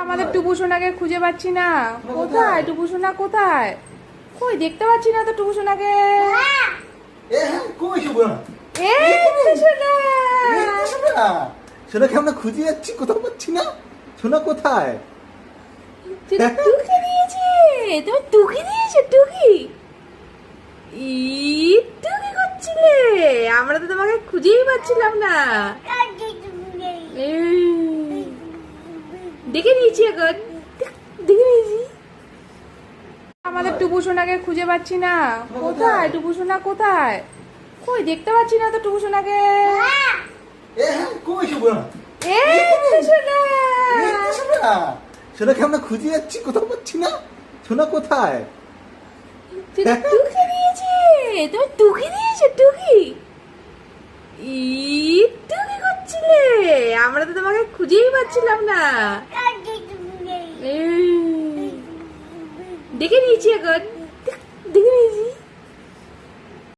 আমাদের টুপু সোনাকে খুঁজে পাচ্ছি না। কোথায় টুপু সোনা? কোথায়? কই দেখতে পাচ্ছি না তো টুপু সোনাকে। কই শোনা? এই টুপু সোনা, সোনাকে আমরা খুঁজে যাচ্ছি, কোথাও পাচ্ছি না। সোনা কোথায়? টুকি দিয়েছে। তুমি টুকি দিয়েছে? টুকি ই টুকি করছিলে, আমরা তো তোমাকে খুঁজেই পাচ্ছিলাম না। এই, দেখে নিয়েছি এখন, দেখে নিয়েছি। আমাদের টুপু সোনাকে খুঁজে পাচ্ছি না। কোথায় টুপু সোনা? কোথায়? কই দেখতে পাচ্ছি না তো টুপু সোনাকে। কই শোনা? এই টুপু সোনা, সোনাকে আমরা খুঁজে যাচ্ছি, কোথাও পাচ্ছি না। সোনা কোথায়? টুকি দিয়েছে। তুমি টুকি দিয়েছে? টুকি ই টুকি করছিলে, আমরা তো তোমাকে খুঁজেই পাচ্ছিলাম না। এই, দেখে নিয়েছি এখন,